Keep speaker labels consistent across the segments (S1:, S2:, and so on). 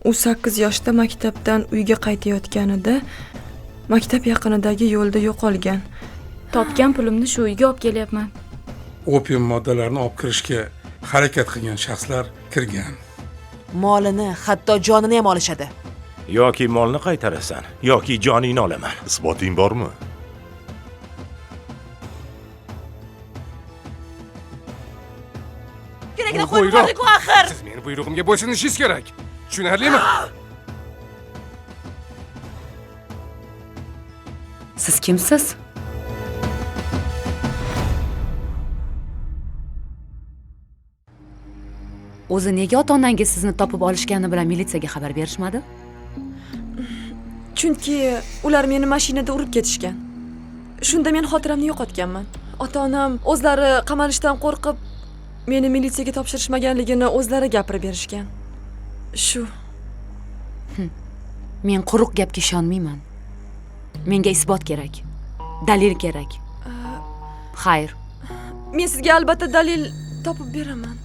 S1: U 8 yoshda maktabdan uyga qaytayotganida maktab yaqinidagi yo'lda yo'qolgan.
S2: Topgan pulimni shu uyga olib kelyapman.
S3: Opium moddalarini olib kirishga harakat qilgan shaxslar kirgan.
S4: Molini, hatto jonini ham olishadi.
S5: Yoki molni qaytarasan, yoki joningni olaman.
S6: Isboting bormi?
S4: Kerakli qo'yib yubordik-ku axir.
S7: Siz meni buyrug'imga bo'ysunishingiz kerak. Tushunarlimi?
S2: Siz kimsiz? O'zi nega ota-onangiz sizni topib olishgani bilan militsiyaga xabar berishmadi?
S1: Chunki ular meni mashinada urib ketishgan. Shunda men xotiramni yo'qotganman. Ota-onam o'zlari qamalishdan qo'rqib meni militsiyaga topshirishmaganligini o'zlari gapirib berishgan. Shu.
S2: Men quruq gapga ishonmayman. Menga isbot kerak. Dalil kerak. Xayr.
S1: Men sizga albatta dalil topib beraman.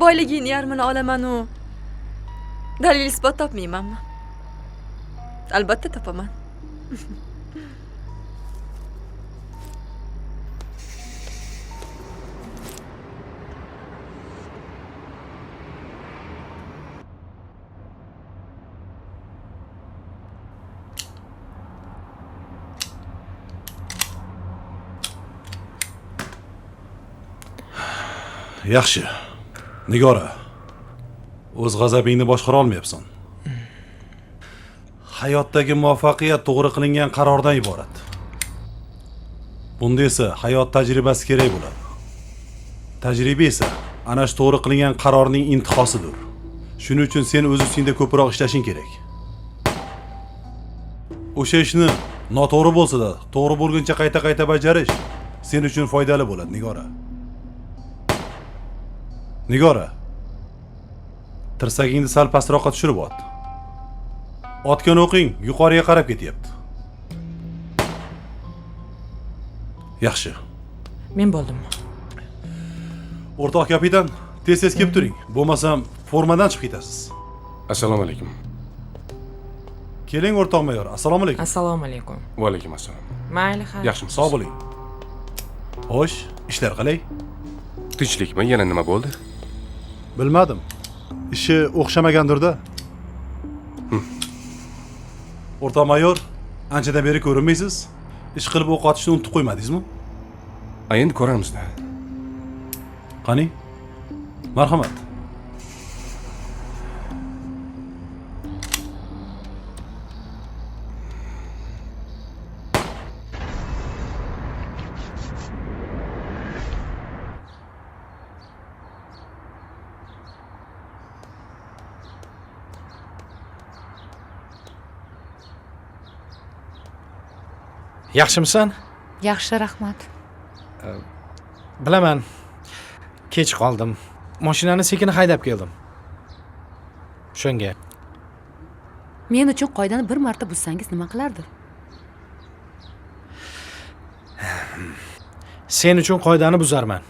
S1: Boyligini yarmini olaman u. Dalil isbot topmaymanmi? Albatta topaman.
S6: Yaxshi. Nigora, o'z g'azabingni boshqara olmayapsan. Hayotdagi muvaffaqiyat to'g'ri qilingan qarordan iborat. Bunda esa hayot tajribasi kerak bo'ladi. Tajriba esa ana shu to'g'ri qilingan qarorning intihosidir. Shuning uchun sen o'z ustingda ko'proq ishlashing kerak. O'sha ishni noto'g'ri bo'lsa-da, to'g'ri bo'lguncha qayta-qayta bajarish sen uchun foydali bo'ladi, Nigora. Nigora, tirsagingni sal pastroqqa tushirib ot. Otgan o'qing yuqoriga qarab ketyapti. Yaxshi.
S4: Men bo'ldim.
S6: O'rtoq kapitan, tez-tez kelib turing. Bo'lmasam formadan chiqib ketasiz.
S7: Assalomu alaykum.
S6: Keling o'rtoq mayor. Assalomu alaykum.
S4: Assalomu alaykum.
S7: Va alaykum assalom.
S4: Mayli, xayr.
S7: Yaxshimisiz?
S6: Sog' bo'ling. Xo'sh, ishlar qalay?
S7: Tinchlikmi? Yana nima bo'ldi?
S6: Bilmadim. Ishi o'xshamagandir-da. O'rtoq mayor, anchadan beri ko'rinmaysiz. Ish qilib o'q otishni unutib qo'ymadingizmi?
S7: Endi ko'ramiz-da.
S6: Qani? Marhamat.
S8: Yaxshimisan?
S2: Yaxshi, rahmat.
S8: Bilaman. Kech qoldim. Mashinani sekin haydab keldim. Shunga.
S2: Men uchun qoidani bir marta buzsangiz nima qilardi?
S8: Sen uchun qoidani buzarman.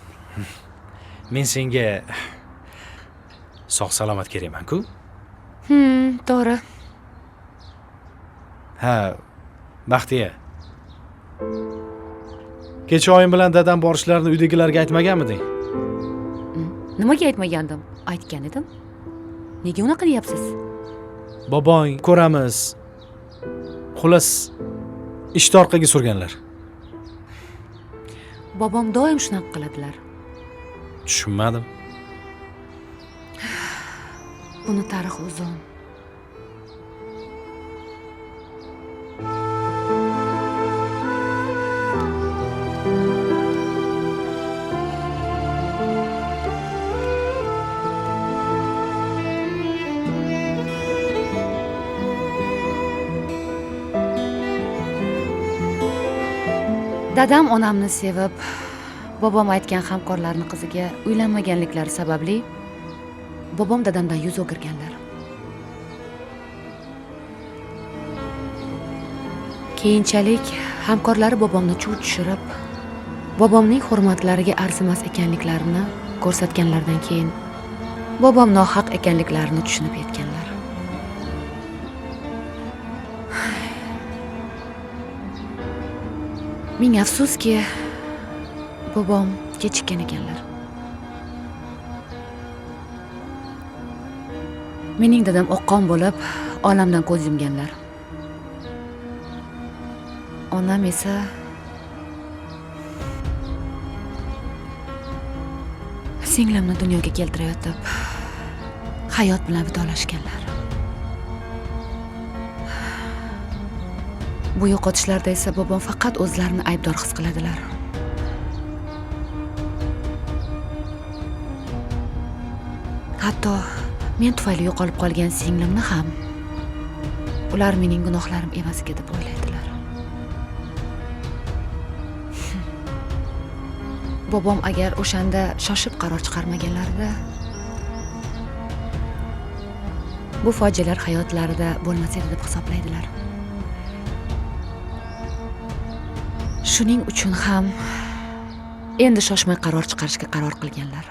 S8: Men senga sog' salomat kerakman-ku.
S2: To'g'ri.
S8: Ha, Baxtiya. Kecha oyim bilan dadam borishlarini uydagilarga aytmaganmiding?
S2: Nimaga aytmagandim? Aytgan edim. Nega unaqa deyapsiz?
S8: Bobong, ko'ramiz. Xullas, ishni orqaga surganlar.
S2: Bobom doim shunaqa qiladilar.
S8: Tushunmadim.
S2: Buni tarix uzun. Dadam onamni sevib, bobom aytgan hamkorlarning qiziga uylanmaganliklari sababli bobom dadamdan yuz o'girganlar. Keyinchalik hamkorlari bobomni chuv tushirib, bobomning hurmatlariga arzimas ekanliklarini ko'rsatganlaridan keyin bobom nohaq ekanliklarini tushunib yetganlar. Ming afsuski, bobom kechikkan ekanlar. Mening dadam oqqon bo'lib, olamdan ko'z yumganlar. Onam esa singlimni dunyoga keltirayotib hayot bilan vidolashganlar. Bu yo'qotishlarda esa bobom faqat o'zlarini aybdor his qiladilar. Hatto men tufayli yo'qolib qolgan singlimni ham ular mening gunohlarim evaziga deb o'ylaydilar. Bobom agar o'shanda shoshib qaror chiqarmaganlarida bu fojialar hayotlarida bo'lmas edi deb hisoblaydilar. Shuning uchun ham endi shoshmay qaror chiqarishga qaror qilganlar.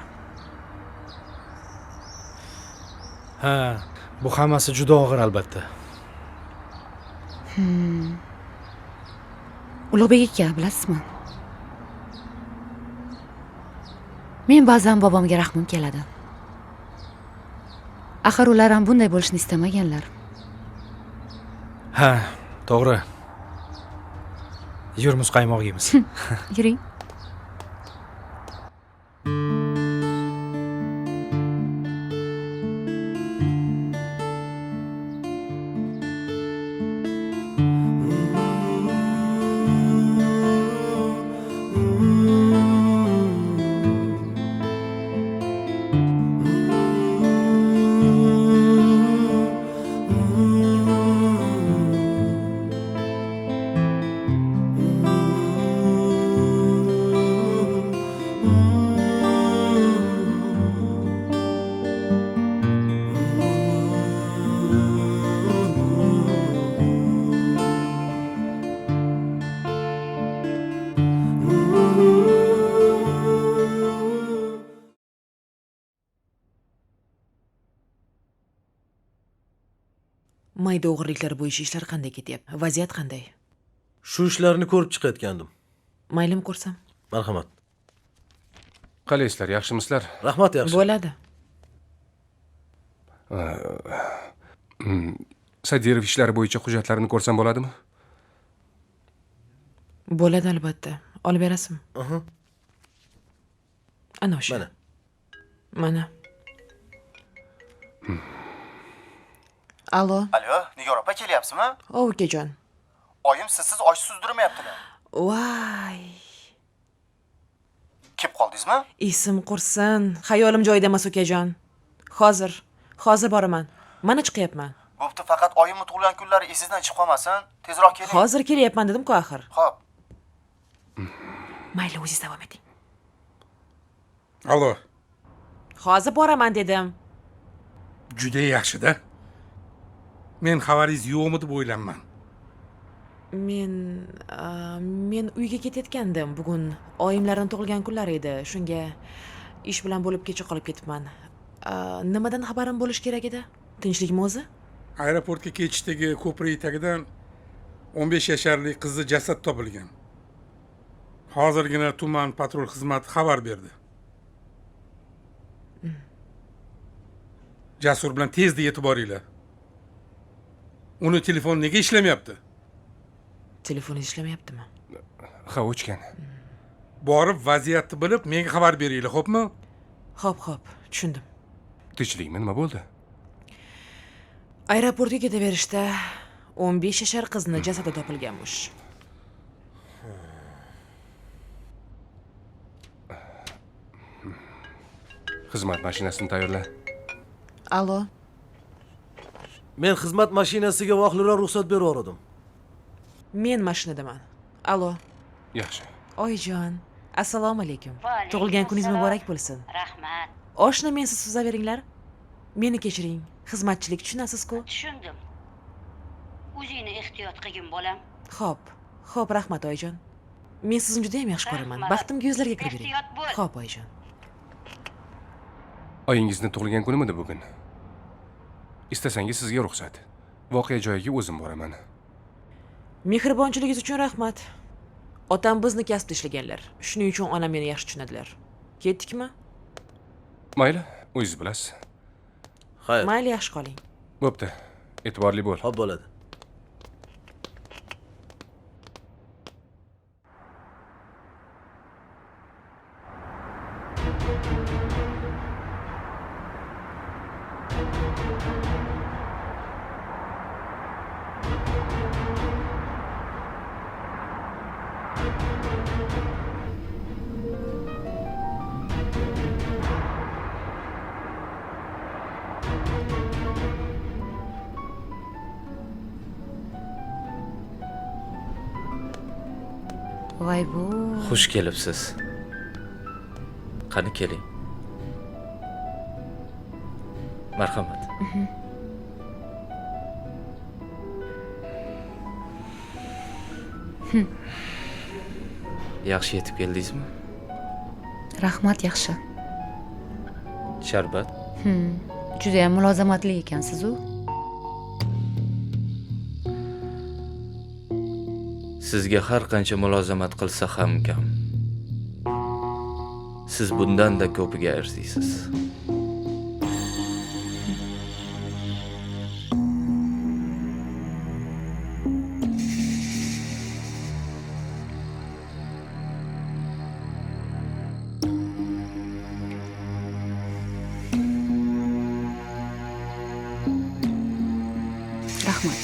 S8: Ha, bu hammasi juda og'ir albatta.
S2: Ulug'bek aka, bilasizmi? Men ba'zan bobomga rahmim keladi. Axir ular ham bunday bo'lishni istamaganlar.
S8: Ha, to'g'ri. Yur muzqaymoq yeymiz.
S2: Yuring.
S4: Mayda o'g'irliklar bo'yicha ishlar qanday ketyapti? Vaziyat qanday?
S9: Shu ishlarni ko'rib chiqayotgandim.
S4: Maylim ko'rsam?
S9: Marhamat.
S7: Qalaysizlar, yaxshimisizlar?
S9: Rahmat, yaxshi.
S4: Bo'ladi.
S7: Sadirov ishlari bo'yicha hujjatlarini ko'rsam bo'ladimi?
S4: Bo'ladi albatta. Olib berasizmi? Ana o'sha.
S9: Mana.
S4: Mana. Alo.
S10: Alo, Nigor opa kelyapsizmi?
S4: Ukajon.
S10: Oyim sizsiz osh suzdirmayaptilar.
S4: Voy.
S10: Kelib qoldingizmi?
S4: Esim qursin. Xayolim joyida emas ukajon. Hozir boraman. Mana chiqyapman.
S10: Bo'pti, faqat oyimni tug'ilgan kunlari esingizdan chiqib qolmasin. Tezroq keling.
S4: Hozir kelyapman dedim-ku axir.
S10: Xo'p.
S4: Mayli, o'zingiz davom eting.
S3: Alo,
S4: Hozir boraman dedim.
S3: juda yaxshi-da. Men xabaringiz yo'qmi deb o'ylanman.
S4: Men uyga ketayotgandim. Bugun oyimlarning tug'ilgan kunlari edi. Shunga ish bilan bo'lib kecha qolib ketibman. Nimadan xabarim bo'lish kerak edi? Tinchlikmi o'zi?
S3: Aeroportga ketishdagi ko'prik tagidan 15 yasharli qizni jasad topilgan. Hozirgina tuman patrul xizmati xabar berdi. Jasur bilan tezda yetib boringlar. Uni telefon nega ishlamayapti?
S4: Telefon ishlamayaptimi?
S7: Ha, o'chgan.
S3: Borib vaziyatni bilib menga xabar beringlar, xo'pmi?
S4: Xo'p, tushundim.
S7: Tinchlikmi, nima bo'ldi?
S4: Aeroportga ketaverishda 15 yashar qizni jasadi topilganmish.
S7: Xizmat mashinasini tayyorla.
S4: Alo.
S9: Men xizmat mashinasiga vaqtliroq ruxsat berib yubordim.
S4: Men mashinadaman. Alo.
S7: Yaxshi.
S4: Oyijon, assalomu alaykum. Tug'ilgan kuningiz muborak bo'lsin.
S11: Rahmat.
S4: Oshni mensiz suzaveringlar. Meni kechiring. Xizmatchilik tushunasiz-ku?
S11: Tushundim. O'zingni ehtiyot qilgin, bolam.
S4: Xo'p, rahmat oyijon. Men sizni juda ham yaxshi ko'raman. Baxtimga yuzlarga kirib bering. Xo'p oyijon.
S7: Oyingizni tug'ilgan kunimidi bugun? Istasangiz sizga ruxsat. Voqea joyiga o'zim boraman.
S4: Mehribonchiligingiz uchun rahmat. Otam bizni kasbda ishlaganlar. Shuning uchun onam meni yaxshi tushunadilar. Ketdikmi?
S7: Mayli, o'zingiz bilasiz.
S9: Xayr.
S4: Mayli, yaxshi qoling.
S7: Bo'pti. E'tiborli bo'l.
S9: Xo'p bo'ladi.
S2: Voy bu.
S11: Xush kelibsiz. Qani keling. Marhamat. Yaxshi yetib keldingizmi?
S2: Rahmat, yaxshi.
S11: Sharbat.
S2: Juda ham mulozamatli ekansiz-u.
S11: Sizga har qancha mulozamat qilsa ham kam. Siz bundan-da ko'piga arziysiz.
S2: Rahmat.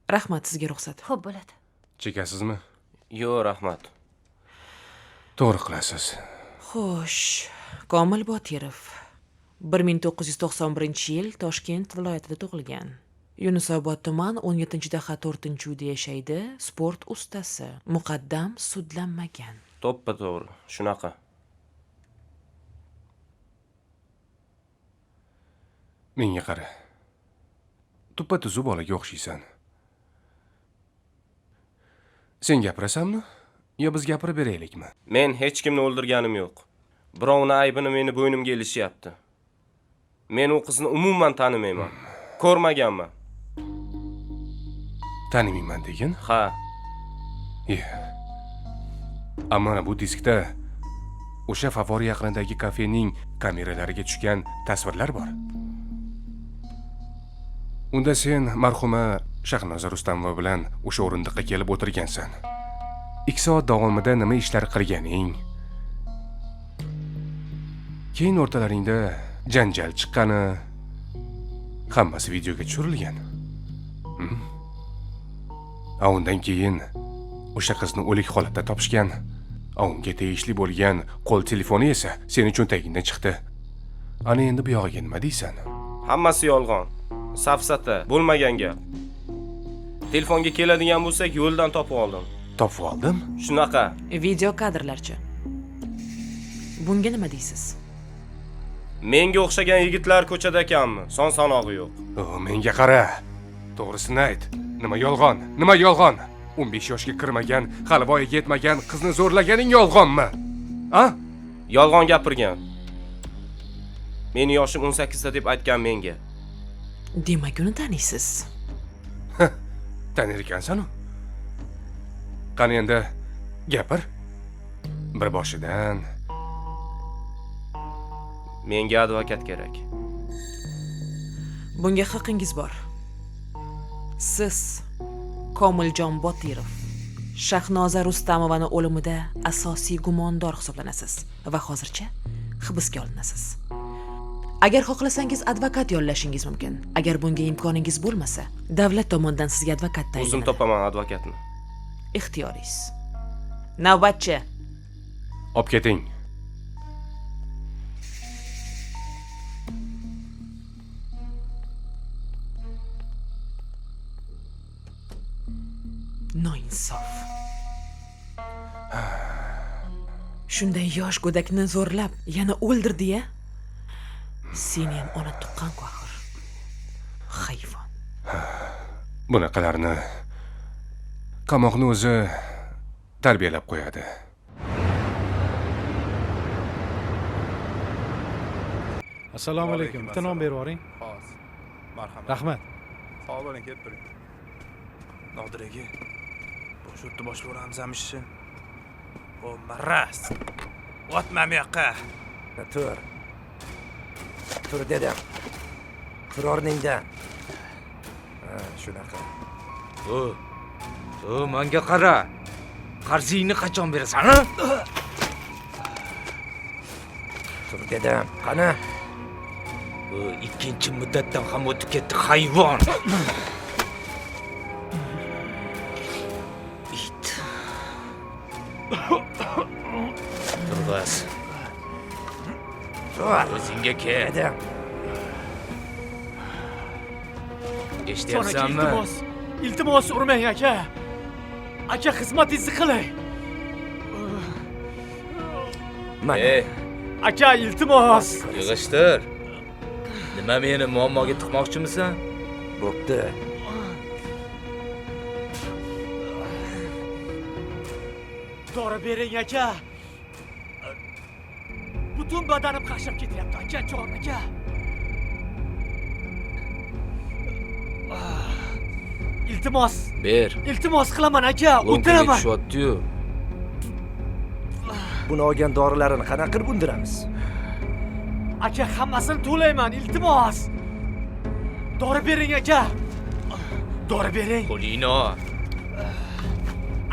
S4: Rahmat, sizga ruxsat.
S2: Xo'p bo'ladi.
S7: Chekasizmi?
S11: Yo'q, rahmat.
S7: To'g'ri qilasiz.
S4: Xo'sh, Komil Botirov 1991-yil Toshkent viloyatida tug'ilgan. Yunusobod tuman 17-daha 4-uyda yashaydi. Sport ustasi. Muqaddam sudlanmagan.
S11: To'ppa-to'g'ri, shunaqa.
S7: Menga qara. Tuppa-tuzu bolaga o'xshaysan. Sen gapirasanmi? Yo biz gapirib beraylikmi?
S11: Men hech kimni o'ldirganim yo'q. Birovning aybini meni bo'ynimga ilishyapti. Men u qizni umuman tanimayman. Ko'rmaganman.
S7: Tanimayman degin?
S11: Ha.
S7: Ammo bu diskda o'sha favori yaqinidagi kafening kameralariga tushgan tasvirlar bor. Unda sen marhuma Shahnoza Rustamova bilan o'sha o'rindiqqa kelib o'tirgansan. 2 soat davomida nima ishlar qilganing, keyin o'rtalaringda janjal chiqqani hammasi videoga tushirilgan. Undan keyin o'sha qizni o'lik holatda topishgan. Unga tegishli bo'lgan qo'l telefoni esa sening cho'ntagingdan chiqdi. Ana endi bu yog'iga nima deysan?
S11: Hammasi yolg'on. Safsata, bo'lmagan gap. Telefonga keladigan bo'lsak, yo'ldan topib oldim.
S7: Topib oldim?
S11: Shunaqa.
S4: Video kadrlarchi. Bunga nima deysiz?
S11: Menga o'xshagan yigitlar ko'chada ekanmi? Son-sanog'i yo'q.
S7: Menga qara. To'g'risini ayt. Nima yolg'on? Nima yolg'on? 15 yoshga kirmagan, hali voyaga yetmagan qizni zo'rlaganing yolg'onmi? A?
S11: Yolg'on gapirgan. Meni yoshim 18 da deb aytgan menga.
S4: Demak, uni taniysiz.
S7: Tanir ekansan-ku. Qani endi gapir. Bir boshidan.
S11: Menga advokat kerak.
S4: Bunga haqqingiz bor. Siz Komiljon Botirov Shahnoza Rustamovani o'limida asosiy gumondor hisoblanasiz va hozircha hibsga olinasiz. Agar xohlasangiz advokat yollashingiz mumkin. Agar bunga imkoningiz bo'lmasa, davlat tomonidan sizga advokat
S11: O'zim
S4: tayinlanadi.
S11: topaman advokatni.
S4: Ixtiyoringiz. Navbatchi.
S7: Olib keting.
S4: Noinsof. Shunday yosh go'dakni zo'rlab, yana o'ldirdi-ya? Seni ham ona tuqqan-ku axir. Hayvon.
S7: Bunaqalarni qamoqni o'zi tarbiyalab qo'yadi.
S8: Assalomu alaykum. Bitta non berib yuboring.
S6: Marhamat.
S8: Rahmat.
S6: Sog' bo'ling, kelib turing.
S9: Nodir aka, bosh o'tdi boshlayveramiz ishni. O maras. O'tma bu yoqqa.
S10: Tur. Tur dedim. Tur o'rningdan. Shunaqa.
S9: O, menga qara. Qarzingni qachon berasan, ha?
S10: Tur dedim. Qani?
S9: Bu ikkinchi muddatdan ham o'tib ketdi, hayvon. It. Turg'az.
S10: Tur.
S9: O'zingga kel.
S10: Dedim.
S9: Eshityapsanmi?
S8: Iltimos urmang aka. Aka xizmatingizni qiling.
S10: Mana.
S8: Aka iltimos.
S9: Yig'ishtir. Nima meni muammoga tiqmoqchimisan?
S10: Bo'pti.
S8: Dori bering aka. Butun badanim qaqshab ketyapti aka, jon aka. Iltimos.
S9: Ber.
S8: Iltimos qilaman aka, o'tiraman.
S9: Tushyapti-yu.
S10: Buni olgan dorilarini qanaqa qilib undiramiz?
S8: Aka, hammasini to'layman, iltimos. Dori bering aka. Dori bering.
S9: Qo'lingni ol.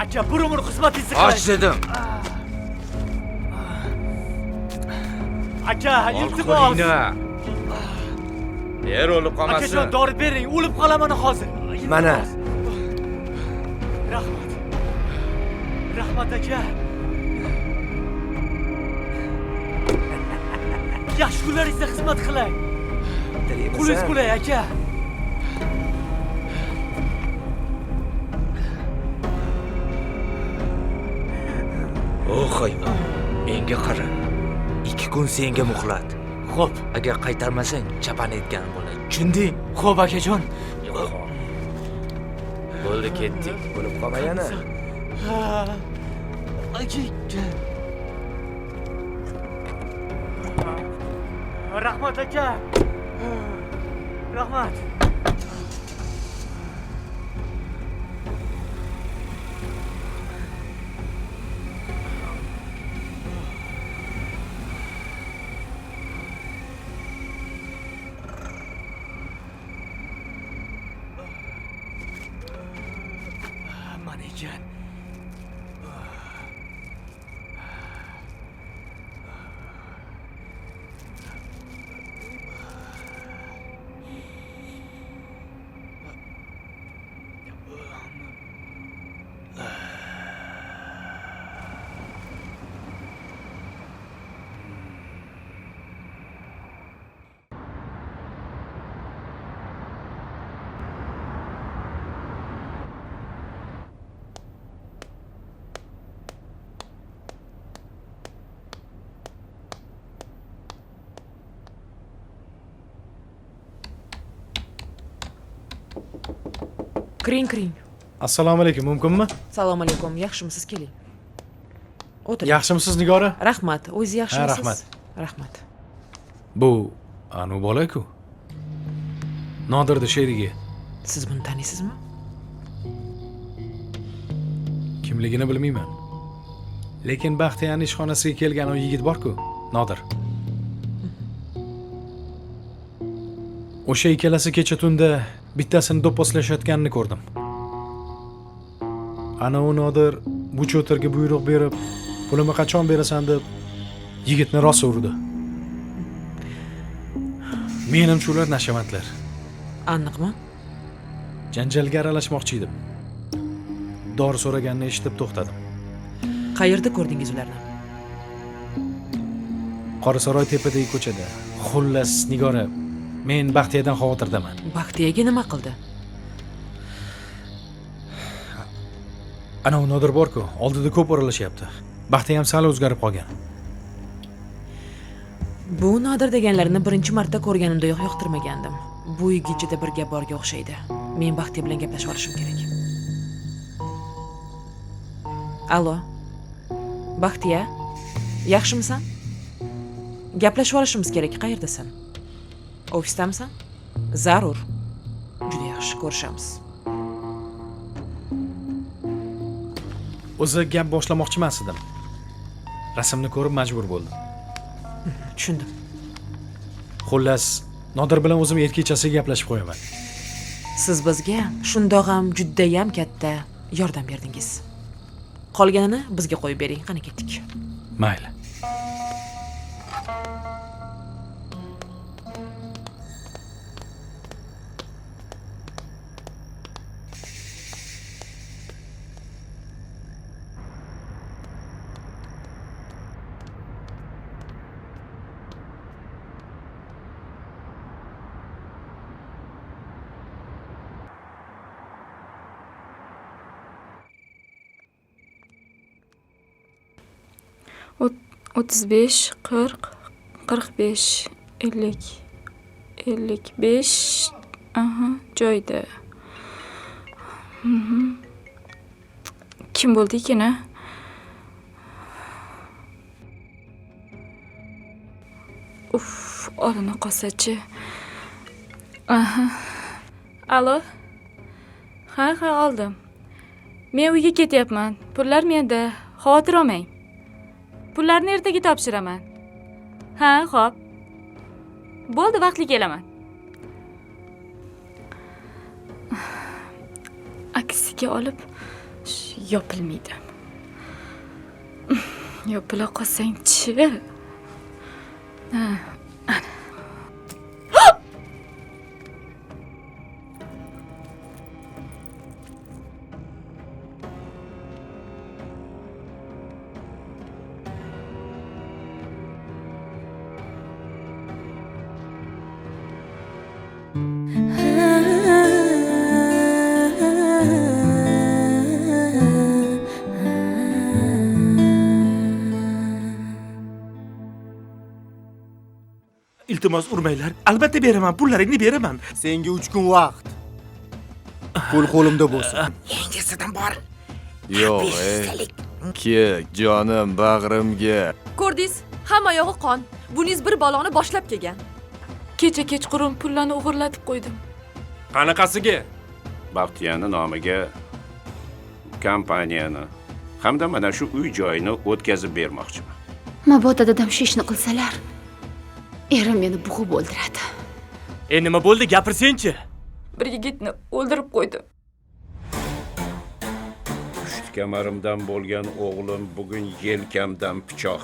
S8: Aka, bir umr xizmatingizni
S9: Och
S8: qiling.
S9: dedim.
S8: Aka,
S9: Ol
S8: iltimos.
S9: qo'lingni. Ber o'lib qolmasin.
S8: Akajon, dori bering, o'lib qolaman hozir.
S10: Mana.
S8: Rahmat. Rahmat aka. Yaxshi kunlaringizda xizmat qilay. Qo'lingiz qulay aka.
S9: O hayvon, menga qara. 2 kun senga muhlat.
S8: Xo'p.
S9: Agar qaytarmasang, chapan etgan bo'ladi. Tushunding?
S8: Xo'p akajon.
S9: Bo'ldi, ketdik.
S10: Bo'lib qolma yana.
S8: Rahmat aka. Rahmat. Manijan.
S4: Kiring.
S8: Assalomu alaykum, mumkinmi?
S4: Assalomu alaykum. Yaxshimisiz? Keling. O'tiring.
S8: Yaxshimisiz Nigora?
S4: Rahmat. O'zingiz yaxshimisiz?
S8: Rahmat.
S4: Rahmat.
S9: Bu
S12: Anu bola-ku. Nodirni sherigi.
S4: Siz buni taniysizmi?
S12: Kimligini bilmayman. Lekin Baxtiyaning ishxonasiga kelgan o yigit bor-ku, Nodir. O'sha ikkalasi kecha tunda bittasini do'pposlashayotganini ko'rdim. Ana u Nodir bu cho'tirga buyruq berib, "Pulimni qachon berasan?" deb yigitni rosa urdi. Menimcha ular nashavandlar.
S4: Aniqmi?
S12: Janjalga aralashmoqchi edim. Dori so'raganini eshitib to'xtadim.
S4: Qayerda ko'rdingiz ularni?
S12: Qorasaroy tepadagi ko'chada. Xullas, Nigora, men Baxtiyadan xavotirdaman.
S4: Baxtiyaga nima qildi?
S12: Ana u Nodir bor-ku, oldida ko'p o'ralashyapti. Baxtiya ham sal o'zgarib qolgan.
S4: Bu Nodir deganlarini birinchi marta ko'rganimdayoq yoqtirmagandim. Bu yigitchida bir gap borga o'xshaydi. Men Baxtiya bilan gaplashib olishim kerak. Allo. Baxtiya, yaxshimisan? Gaplashib olishimiz kerak. Qayerdasan? Ofisdamisan? Zarur. Juda yaxshi, ko'rishamiz.
S12: O'zi gap boshlamoqchi emas edim. Rasmni ko'rib majbur bo'ldim.
S4: Tushundim.
S12: Xullas, Nodir bilan o'zim erkechasiga gaplashib qo'yaman.
S4: Siz bizga shundoq ham judayam katta yordam berdingiz. Qolganini bizga qo'yib bering, qani ketdik.
S12: Mayli.
S13: O'ttiz besh, 40, 45, 50, 55. Aha, joyda. Kim bo'ldi ekan? Uf, olina qolsa-chi. Aha. Alo. Ha, oldim. Men uyga ketyapman. Pullar menda. Xavotir olmang. Pullarni ertaga topshiraman. Ha, xo'p. Bo'ldi, vaqtli kelaman. Aksiga olib yopilmaydi. Yopila qolsang-chi. Ha, ana.
S5: Iltimos urmanglar. Albatta beraman, pullaringni beraman.
S10: Senga 3 kun vaqt. Pul qo'limda bo'lsin.
S5: Yangisidan bor.
S14: Yo'q, Kel, jonim, bag'rimga.
S1: Ko'rdingiz, hamma yog'i qon. Buningiz bir baloni boshlab kelgan.
S13: Kecha kechqurun pullarni o'g'irlatib qo'ydim.
S5: Qanaqasiga?
S11: Baxtiyani nomiga kompaniyani hamda mana shu uy joyini o'tkazib bermoqchiman.
S2: Mabodo dadam shu ishni qilsalar, erim meni bo'g'ib o'ldiradi.
S8: Nima bo'ldi, gapirsen-chi?
S13: Bir yigitni o'ldirib qo'ydi.
S11: Pusht kamarimdan bo'lgan o'g'lim bugun yelkamdan pichoq